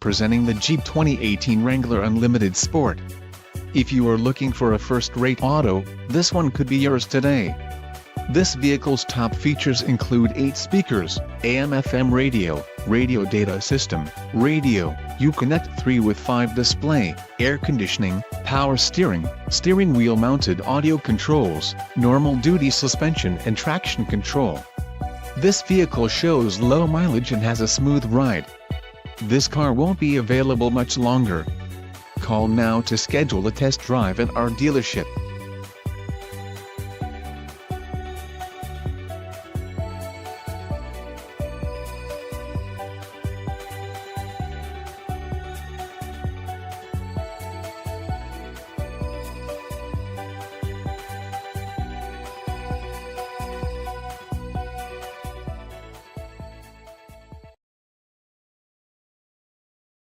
presenting the Jeep 2018 Wrangler Unlimited Sport. If you are looking for a first-rate auto, this one could be yours today. This vehicle's top features include 8 speakers, AM/FM radio, radio data system, radio, Uconnect 3 with 5 display, air conditioning, power steering, steering wheel mounted audio controls, normal duty suspension and traction control. This vehicle shows low mileage and has a smooth ride. This car won't be available much longer. Call now to schedule a test drive at our dealership.